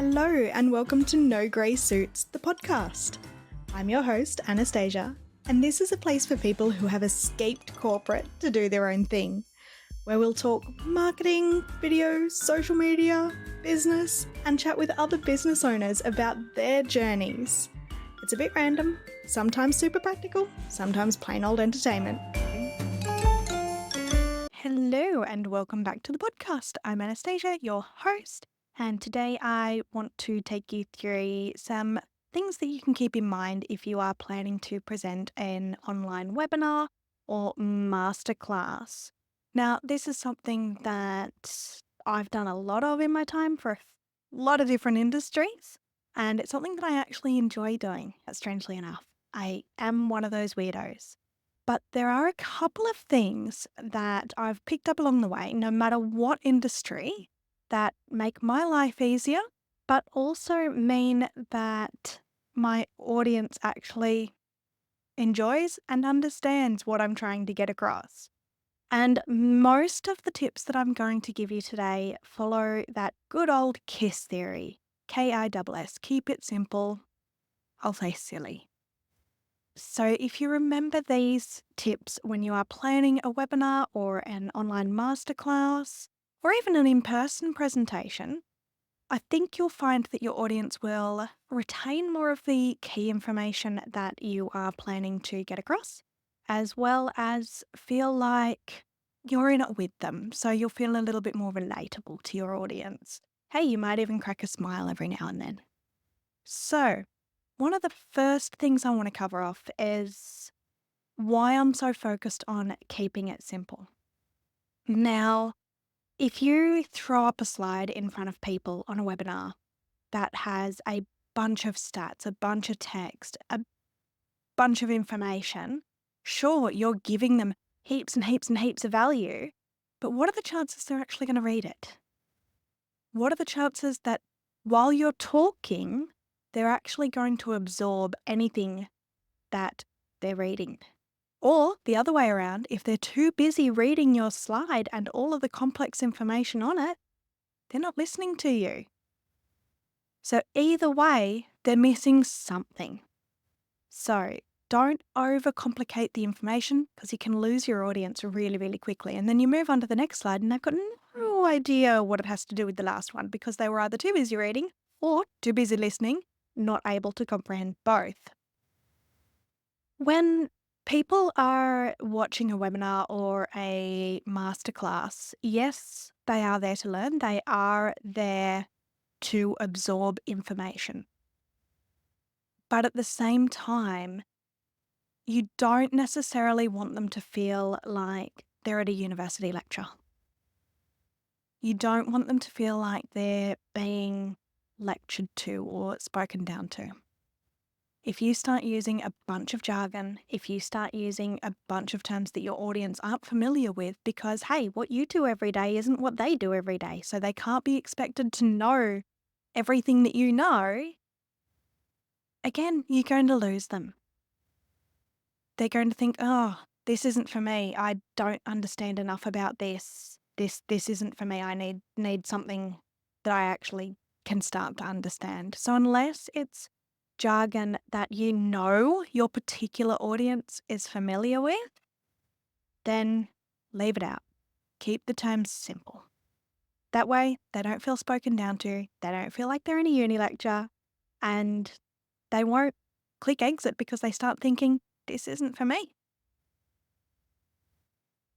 Hello and welcome to No Grey Suits, the podcast. I'm your host, Anastasia, and this is a place for people who have escaped corporate to do their own thing, where we'll talk marketing, video, social media, business, and chat with other business owners about their journeys. It's a bit random, sometimes super practical, sometimes plain old entertainment. Hello and welcome back to the podcast. I'm Anastasia, your host. And today I want to take you through some things that you can keep in mind if you are planning to present an online webinar or masterclass. Now, this is something that I've done a lot of in my time for a lot of different industries, and it's something that I actually enjoy doing, strangely enough. I am one of those weirdos. But there are a couple of things that I've picked up along the way, no matter what industry, that make my life easier, but also mean that my audience actually enjoys and understands what I'm trying to get across. And most of the tips that I'm going to give you today follow that good old KISS theory. KISS, keep it simple. I'll say silly. So if you remember these tips when you are planning a webinar or an online masterclass, or even an in-person presentation, I think you'll find that your audience will retain more of the key information that you are planning to get across, as well as feel like you're in it with them. So you'll feel a little bit more relatable to your audience. Hey, you might even crack a smile every now and then. So one of the first things I want to cover off is why I'm so focused on keeping it simple. Now, if you throw up a slide in front of people on a webinar that has a bunch of stats, a bunch of text, a bunch of information, sure, you're giving them heaps and heaps and heaps of value, but what are the chances they're actually going to read it? What are the chances that while you're talking, they're actually going to absorb anything that they're reading? Or the other way around, if they're too busy reading your slide and all of the complex information on it, they're not listening to you. So either way, they're missing something. So don't overcomplicate the information because you can lose your audience really, really quickly. And then you move on to the next slide and they've got no idea what it has to do with the last one because they were either too busy reading or too busy listening, not able to comprehend both. When people are watching a webinar or a masterclass, yes, they are there to learn. They are there to absorb information. But at the same time, you don't necessarily want them to feel like they're at a university lecture. You don't want them to feel like they're being lectured to or spoken down to. If you start using a bunch of jargon, if you start using a bunch of terms that your audience aren't familiar with, because, hey, what you do every day isn't what they do every day, so they can't be expected to know everything that you know, again, you're going to lose them. They're going to think, oh, this isn't for me. I don't understand enough about this. This isn't for me. I need something that I actually can start to understand. So unless it's jargon that you know your particular audience is familiar with, then leave it out. Keep the terms simple. That way, they don't feel spoken down to, they don't feel like they're in a uni lecture, and they won't click exit because they start thinking, this isn't for me.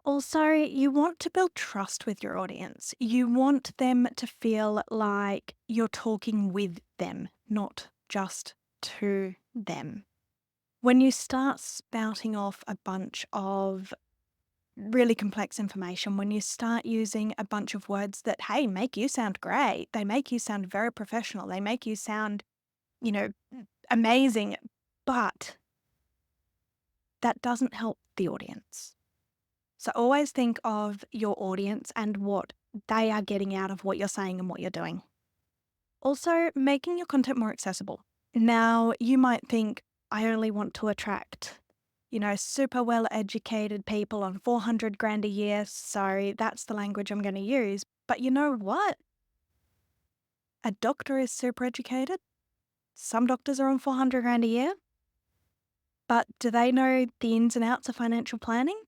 Also, you want to build trust with your audience. You want them to feel like you're talking with them, not just to them. When you start spouting off a bunch of really complex information, when you start using a bunch of words that, hey, make you sound great, they make you sound very professional, they make you sound, amazing, but that doesn't help the audience. So always think of your audience and what they are getting out of what you're saying and what you're doing. Also, making your content more accessible. Now, you might think, I only want to attract, super well-educated people on 400 grand a year, so that's the language I'm going to use. But you know what? A doctor is super educated. Some doctors are on 400 grand a year. But do they know the ins and outs of financial planning?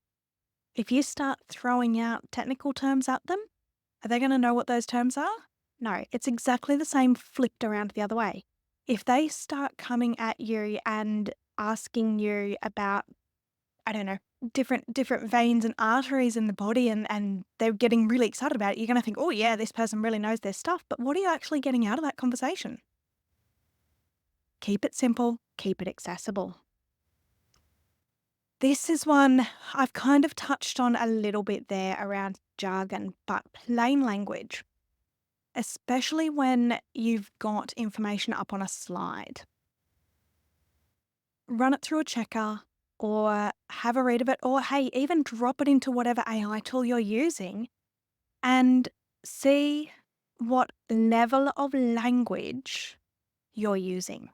If you start throwing out technical terms at them, are they going to know what those terms are? No, it's exactly the same flipped around the other way. If they start coming at you and asking you about, I don't know, different veins and arteries in the body and they're getting really excited about it, you're going to think, oh yeah, this person really knows their stuff. But what are you actually getting out of that conversation? Keep it simple, keep it accessible. This is one I've kind of touched on a little bit there around jargon, but plain language, especially when you've got information up on a slide. Run it through a checker or have a read of it, or hey, even drop it into whatever AI tool you're using and see what level of language you're using.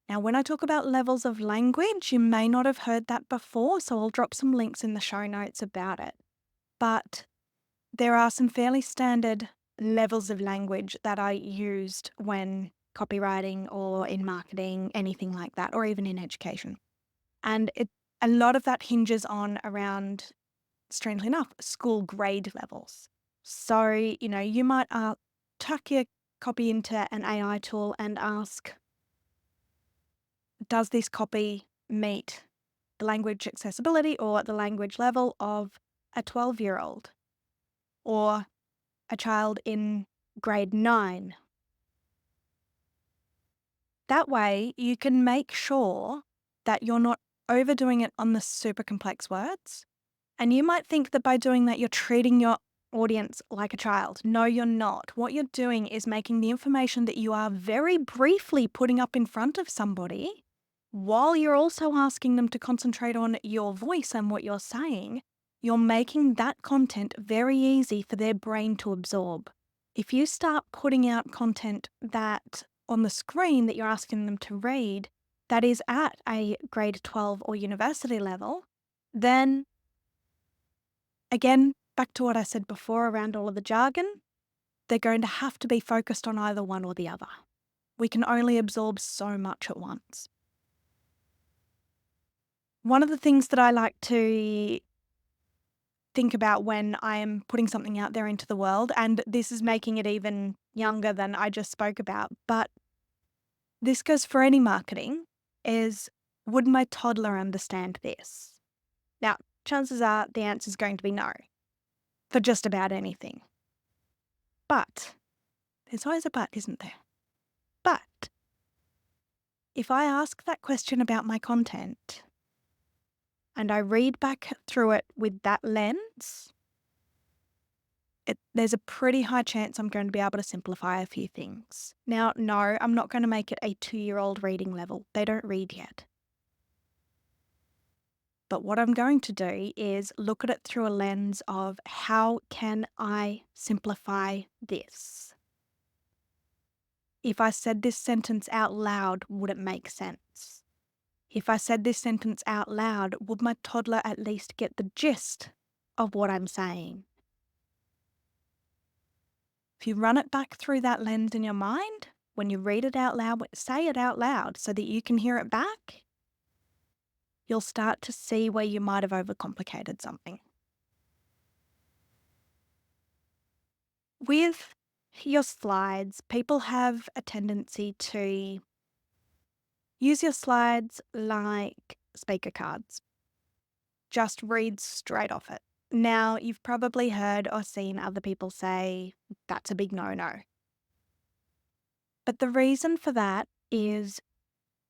Now, when I talk about levels of language, you may not have heard that before, so I'll drop some links in the show notes about it. But there are some fairly standard levels of language that I used when copywriting or in marketing, anything like that, or even in education. And a lot of that hinges on around, strangely enough, school grade levels. So, you might tuck your copy into an AI tool and ask, does this copy meet the language accessibility or the language level of a 12-year-old or a child in grade 9? That way, you can make sure that you're not overdoing it on the super complex words. And you might think that by doing that, you're treating your audience like a child. No, you're not. What you're doing is making the information that you are very briefly putting up in front of somebody, while you're also asking them to concentrate on your voice and what you're saying, you're making that content very easy for their brain to absorb. If you start putting out content that on the screen that you're asking them to read that is at a grade 12 or university level, then again, back to what I said before around all of the jargon, they're going to have to be focused on either one or the other. We can only absorb so much at once. One of the things that I like to think about when I am putting something out there into the world, and this is making it even younger than I just spoke about, but this goes for any marketing, is would my toddler understand this? Now, chances are the answer is going to be no for just about anything. But there's always a but, isn't there? But if I ask that question about my content and I read back through it with that lens, there's a pretty high chance I'm going to be able to simplify a few things. Now, no, I'm not going to make it a 2-year-old reading level. They don't read yet. But what I'm going to do is look at it through a lens of how can I simplify this? If I said this sentence out loud, would it make sense? If I said this sentence out loud, would my toddler at least get the gist of what I'm saying? If you run it back through that lens in your mind, when you read it out loud, say it out loud so that you can hear it back, you'll start to see where you might have overcomplicated something. With your slides, people have a tendency to use your slides like speaker cards. Just read straight off it. Now, you've probably heard or seen other people say that's a big no-no. But the reason for that is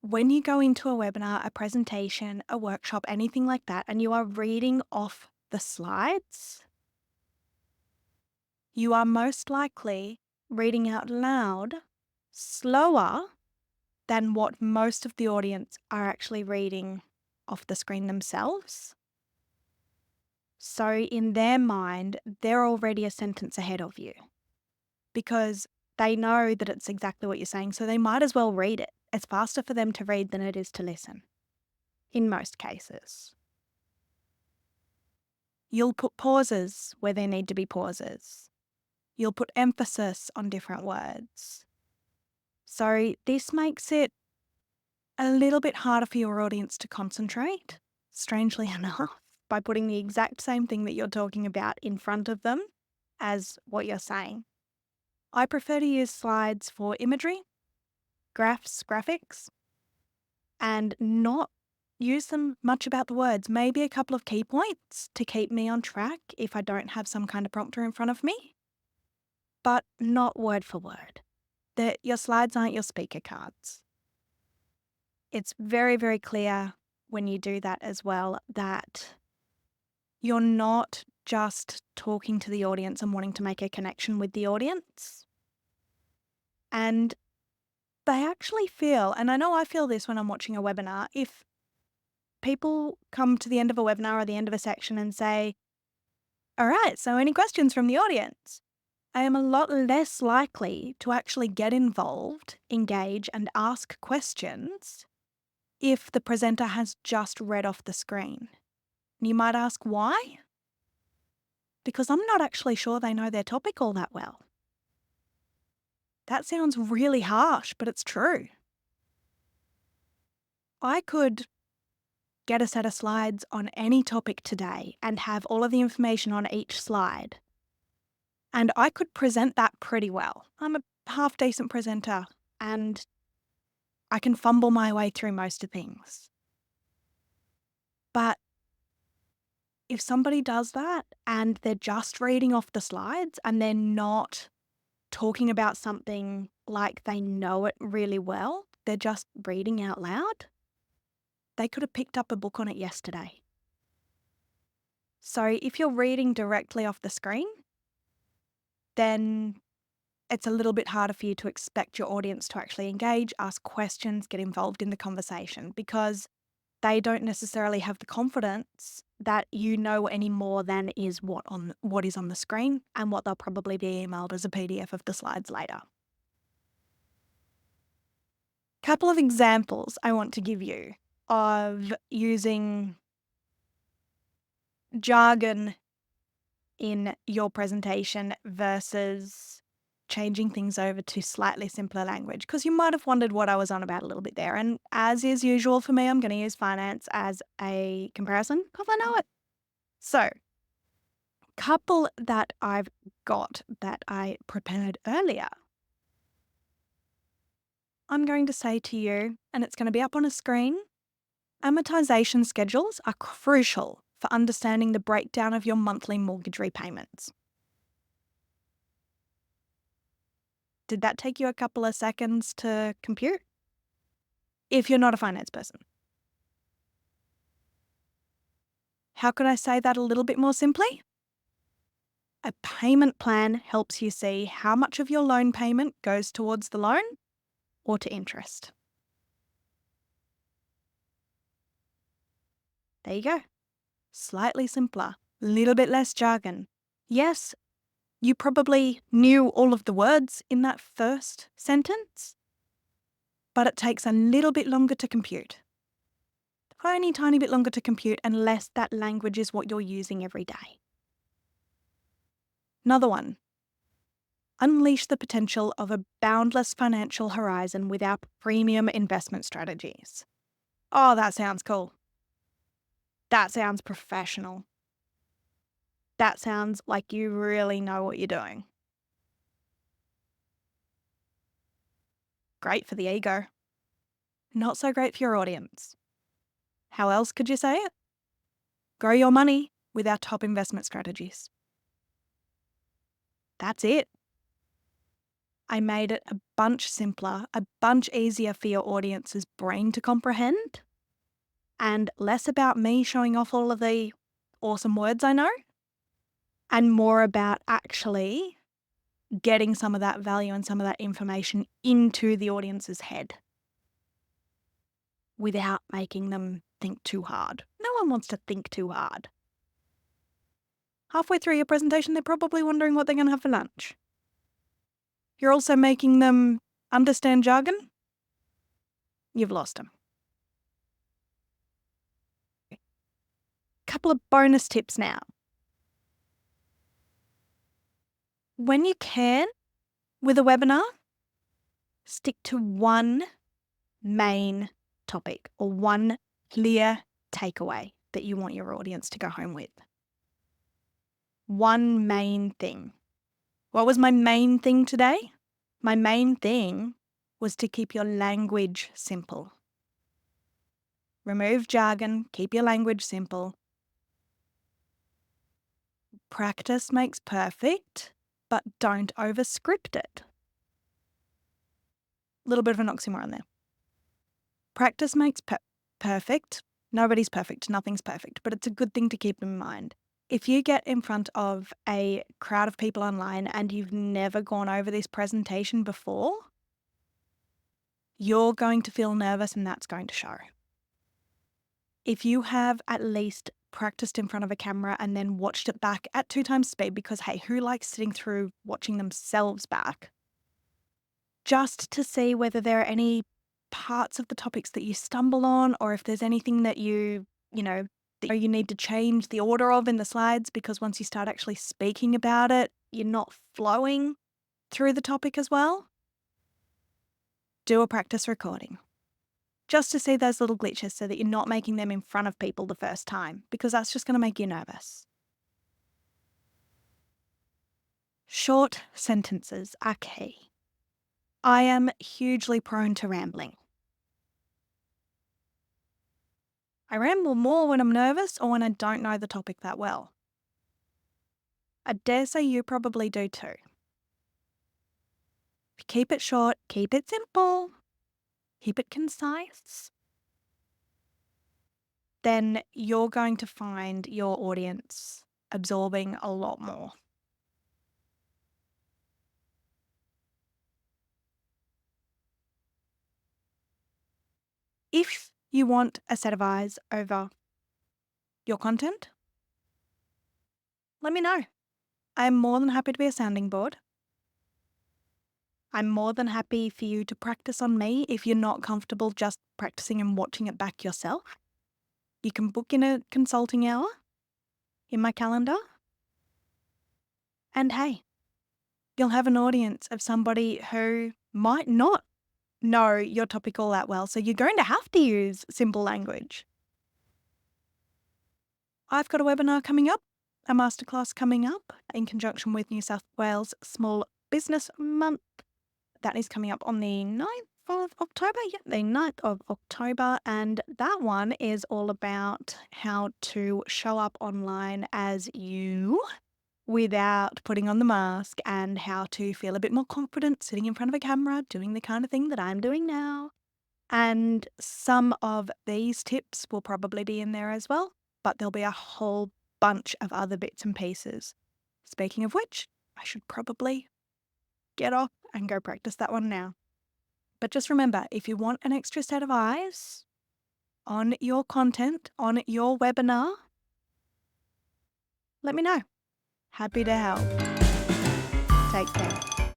when you go into a webinar, a presentation, a workshop, anything like that, and you are reading off the slides, you are most likely reading out loud slower than what most of the audience are actually reading off the screen themselves. So in their mind, they're already a sentence ahead of you because they know that it's exactly what you're saying. So they might as well read it. It's faster for them to read than it is to listen in most cases. You'll put pauses where there need to be pauses. You'll put emphasis on different words. So this makes it a little bit harder for your audience to concentrate, strangely enough, by putting the exact same thing that you're talking about in front of them as what you're saying. I prefer to use slides for imagery, graphs, graphics, and not use them much about the words. Maybe a couple of key points to keep me on track if I don't have some kind of prompter in front of me, but not word for word. That your slides aren't your speaker cards. It's very, very clear when you do that as well that you're not just talking to the audience and wanting to make a connection with the audience. And they actually feel, and I know I feel this when I'm watching a webinar, if people come to the end of a webinar or the end of a section and say, all right, so any questions from the audience? I am a lot less likely to actually get involved, engage, and ask questions if the presenter has just read off the screen. And you might ask why? Because I'm not actually sure they know their topic all that well. That sounds really harsh, but it's true. I could get a set of slides on any topic today and have all of the information on each slide. And I could present that pretty well. I'm a half decent presenter and I can fumble my way through most of things. But if somebody does that and they're just reading off the slides and they're not talking about something like they know it really well, they're just reading out loud, they could have picked up a book on it yesterday. So if you're reading directly off the screen, then it's a little bit harder for you to expect your audience to actually engage, ask questions, get involved in the conversation because they don't necessarily have the confidence that you know any more than is what is on the screen and what they'll probably be emailed as a PDF of the slides later. Couple of examples I want to give you of using jargon in your presentation versus changing things over to slightly simpler language, because you might have wondered what I was on about a little bit there. And as is usual for me, I'm going to use finance as a comparison because I know it. So, couple that I've got that I prepared earlier. I'm going to say to you, and it's going to be up on a screen, amortization schedules are crucial for understanding the breakdown of your monthly mortgage repayments. Did that take you a couple of seconds to compute? If you're not a finance person. How could I say that a little bit more simply? A payment plan helps you see how much of your loan payment goes towards the loan or to interest. There you go. Slightly simpler, a little bit less jargon. Yes, you probably knew all of the words in that first sentence, but it takes a little bit longer to compute. Tiny bit longer to compute unless that language is what you're using every day. Another one. Unleash the potential of a boundless financial horizon with our premium investment strategies. Oh, that sounds cool. That sounds professional. That sounds like you really know what you're doing. Great for the ego. Not so great for your audience. How else could you say it? Grow your money with our top investment strategies. That's it. I made it a bunch simpler, a bunch easier for your audience's brain to comprehend, and less about me showing off all of the awesome words I know, and more about actually getting some of that value and some of that information into the audience's head without making them think too hard. No one wants to think too hard. Halfway through your presentation, they're probably wondering what they're going to have for lunch. You're also making them understand jargon? You've lost them. Couple of bonus tips now. When you can, with a webinar, Stick to one main topic or one clear takeaway that you want your audience to go home with. One main thing. What was my main thing today? My main thing was to keep your language simple. Remove jargon, keep your language simple. Practice makes perfect, but don't overscript it. A little bit of an oxymoron there. Practice makes perfect. Nobody's perfect. Nothing's perfect, but it's a good thing to keep in mind. If you get in front of a crowd of people online and you've never gone over this presentation before, you're going to feel nervous and that's going to show. If you have at least practiced in front of a camera and then watched it back at 2 times speed, because hey, who likes sitting through watching themselves back? Just to see whether there are any parts of the topics that you stumble on, or if there's anything that you need to change the order of in the slides, because once you start actually speaking about it, you're not flowing through the topic as well. Do a practice recording. Just to see those little glitches so that you're not making them in front of people the first time, because that's just going to make you nervous. Short sentences are key. I am hugely prone to rambling. I ramble more when I'm nervous or when I don't know the topic that well. I dare say you probably do too. Keep it short, keep it simple, keep it concise, then you're going to find your audience absorbing a lot more. If you want a set of eyes over your content, let me know. I'm more than happy to be a sounding board. I'm more than happy for you to practice on me if you're not comfortable just practicing and watching it back yourself. You can book in a consulting hour in my calendar. And hey, you'll have an audience of somebody who might not know your topic all that well, so you're going to have to use simple language. I've got a webinar coming up, a masterclass coming up in conjunction with New South Wales Small Business Month. That is coming up on the 9th of October. Yep, the 9th of October. And that one is all about how to show up online as you without putting on the mask, and how to feel a bit more confident sitting in front of a camera, doing the kind of thing that I'm doing now. And some of these tips will probably be in there as well, but there'll be a whole bunch of other bits and pieces. Speaking of which, I should probably get off and go practice that one now. But just remember, if you want an extra set of eyes on your content, on your webinar, let me know. Happy to help. Take care.